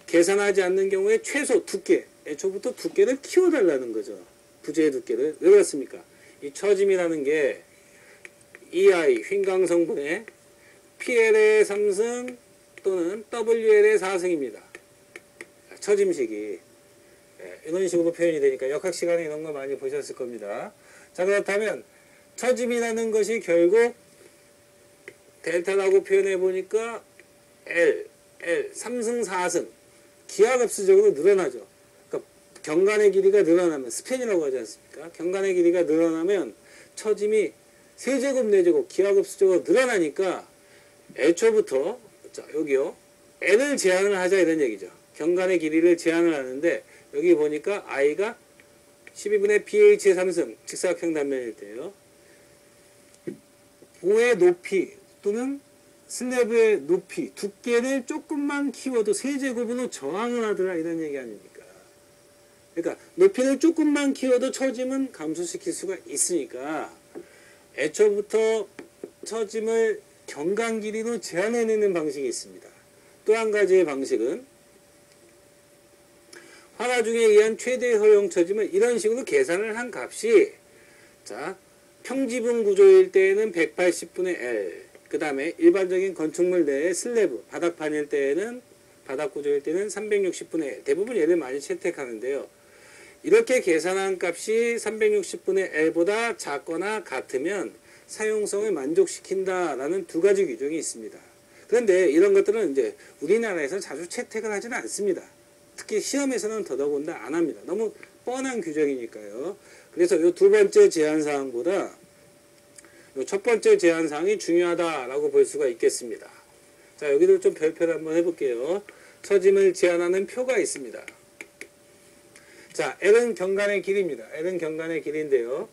계산하지 않는 경우에 최소 두께, 애초부터 두께를 키워달라는 거죠. 부재의 두께를. 왜 그렇습니까? 이 처짐이라는 게 EI, 휭강 성분의 PL의 3승 또는 WL의 4승입니다. 처짐식이. 이런 식으로 표현이 되니까 역학 시간에 이런 거 많이 보셨을 겁니다. 자, 그렇다면 처짐이라는 것이 결국 델타라고 표현해 보니까 L, 3승, 4승 기하급수적으로 늘어나죠. 그러니까 경관의 길이가 늘어나면 스팬이라고 하지 않습니까? 경관의 길이가 늘어나면 처짐이 세제곱, 네제곱 기하급수적으로 늘어나니까 애초부터 자, 여기요. L을 제한을 하자 이런 얘기죠. 경관의 길이를 제한을 하는데 여기 보니까 I가 12분의 BH의 3승 직사각형 단면일 때요. 보의 높이 또는 슬래브의 높이, 두께를 조금만 키워도 세제곱으로 저항을 하더라 이런 얘기 아닙니까? 그러니까 높이를 조금만 키워도 처짐은 감소시킬 수가 있으니까 애초부터 처짐을 경관 길이로 제한해내는 방식이 있습니다. 또 한 가지의 방식은 환화중에 의한 최대 허용 처짐을 이런 식으로 계산을 한 값이 자 평지분 구조일 때에는 180분의 L 그 다음에 일반적인 건축물 내의 슬래브 바닥판일 때에는 바닥 구조일 때는 360분의 L 대부분 얘를 많이 채택하는데요. 이렇게 계산한 값이 360분의 L보다 작거나 같으면 사용성을 만족시킨다라는 두 가지 규정이 있습니다. 그런데 이런 것들은 이제 우리나라에서 자주 채택을 하지는 않습니다. 특히 시험에서는 더더군다나 안 합니다. 너무 뻔한 규정이니까요. 그래서 이 두 번째 제한사항보다 이 첫 번째 제한사항이 중요하다라고 볼 수가 있겠습니다. 자, 여기도 좀 별표를 한번 해볼게요. 처짐을 제한하는 표가 있습니다. 자, L은 경관의 길이입니다. L은 경관의 길이인데요.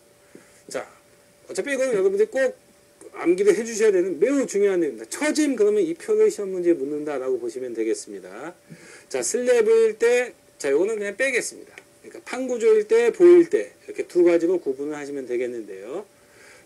자, 어차피 이건 여러분들이 꼭 암기를 해주셔야 되는 매우 중요한 내용입니다. 처짐 그러면 이 표를 시험 문제에 묻는다라고 보시면 되겠습니다. 자, 슬래브일 때, 자, 요거는 그냥 빼겠습니다. 그러니까 판구조일 때, 보일 때 이렇게 두 가지로 구분을 하시면 되겠는데요.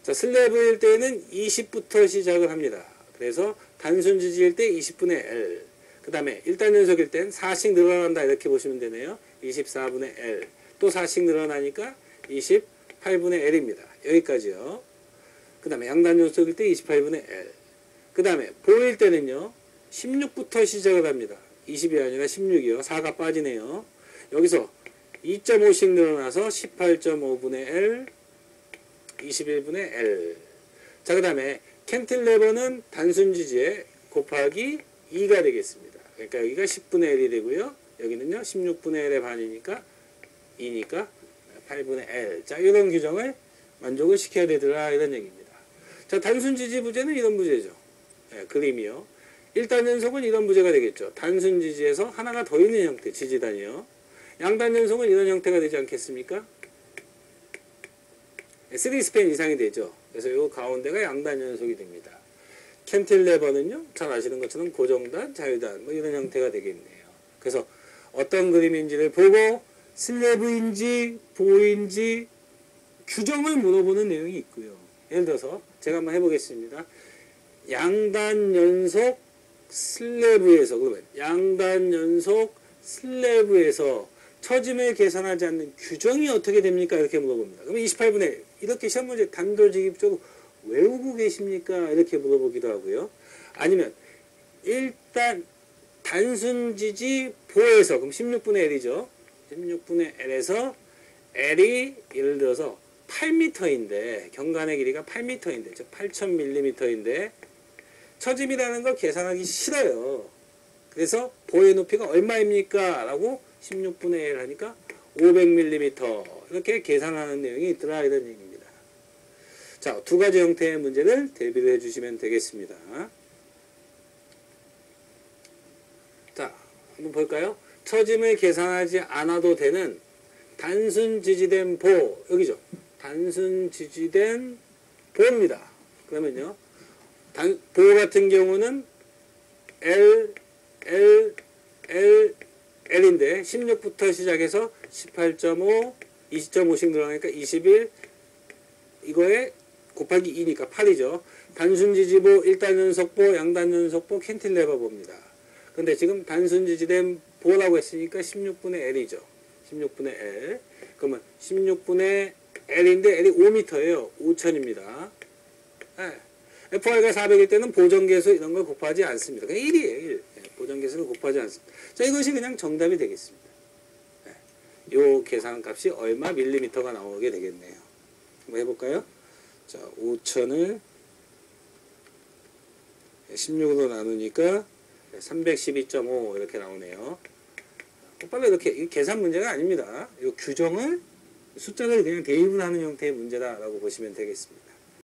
자, 슬래브일 때는 20부터 시작을 합니다. 그래서 단순 지지일 때 20분의 L. 그 다음에 1단 연속일 땐 4씩 늘어난다 이렇게 보시면 되네요. 24분의 L. 또 4씩 늘어나니까 28분의 L입니다. 여기까지요. 그 다음에 양단 연속일 때 28분의 L. 그 다음에 보일 때는요. 16부터 시작을 합니다. 20이 아니라 16이요. 4가 빠지네요. 여기서 2.5씩 늘어나서 18.5분의 L, 21분의 L. 자, 그 다음에 캔틸레버는 단순 지지에 곱하기 2가 되겠습니다. 그러니까 여기가 10분의 L이 되고요. 여기는요. 16분의 L의 반이니까 2니까 8분의 L. 자, 이런 규정을 만족을 시켜야 되더라 이런 얘기입니다. 자, 단순 지지 부재는 이런 부재죠. 네, 그림이요. 1단 연속은 이런 부재가 되겠죠. 단순 지지에서 하나가 더 있는 형태, 지지단이요. 양단 연속은 이런 형태가 되지 않겠습니까? 3스팬 이상이 되죠. 그래서 이 가운데가 양단 연속이 됩니다. 캔틸레버는요, 잘 아시는 것처럼 고정단, 자유단, 뭐 이런 형태가 되겠네요. 그래서 어떤 그림인지를 보고 슬래브인지 보인지 규정을 물어보는 내용이 있고요. 예를 들어서 제가 한번 해보겠습니다. 양단 연속 슬래브에서 그러면 양단 연속 슬래브에서 처짐을 계산하지 않는 규정이 어떻게 됩니까? 이렇게 물어봅니다. 그러면 28분의 1 이렇게 시험 문제 단도직입적으로 외우고 계십니까? 이렇게 물어보기도 하고요. 아니면 일단 단순 지지 보에서 그럼 16분의 L이죠. 16분의 L에서 L이 예를 들어서 8m인데 경관의 길이가 8m인데 즉 8000mm인데 처짐이라는 걸 계산하기 싫어요. 그래서 보의 높이가 얼마입니까? 라고 16분의 1 하니까 500mm 이렇게 계산하는 내용이 있더라 이런 얘기입니다. 자, 두 가지 형태의 문제를 대비를 해주시면 되겠습니다. 자, 한번 볼까요? 처짐을 계산하지 않아도 되는 단순 지지된 보 여기죠. 단순 지지된 보입니다. 그러면요. 보 같은 경우는 L인데 16부터 시작해서 18.5, 20.5씩 늘어나니까 21 이거에 곱하기 2니까 8이죠. 단순 지지보, 1단 연속보, 양단 연속보, 캔틸레버 보입니다. 근데 지금 단순 지지된 보라고 했으니까 16분의 L이죠. 16분의 L. 그러면 16분의 L인데 L이 5m예요. 5000입니다. 네. FR가 400일 때는 보정계수 이런 걸 곱하지 않습니다. 그냥 1이에요. 1. 네. 보정계수를 곱하지 않습니다. 자, 이것이 그냥 정답이 되겠습니다. 네. 요 계산값이 얼마 밀리미터가 나오게 되겠네요. 한번 해볼까요? 자, 5000을 16으로 나누니까 312.5 이렇게 나오네요. 똑바로 이렇게 계산 문제가 아닙니다. 이 규정을 숫자를 그냥 대입을 하는 형태의 문제다라고 보시면 되겠습니다.